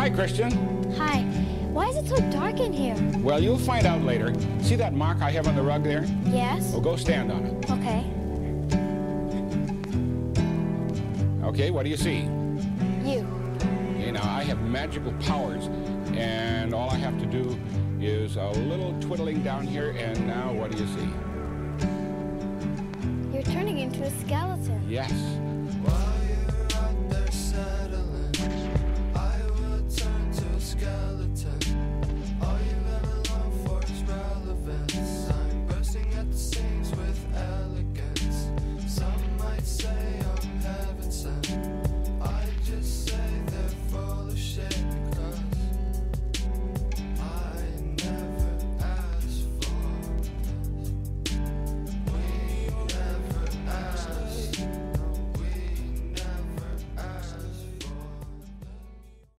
Hi, Christian. Hi. Why is it so dark in here? Well, you'll find out later. See that mark I have on the rug there? Yes. Well, go stand on it. Okay. Okay, what do you see? You. Okay, now I have magical powers, and all I have to do is a little twiddling down here, and now what do you see? You're turning into a skeleton. Yes.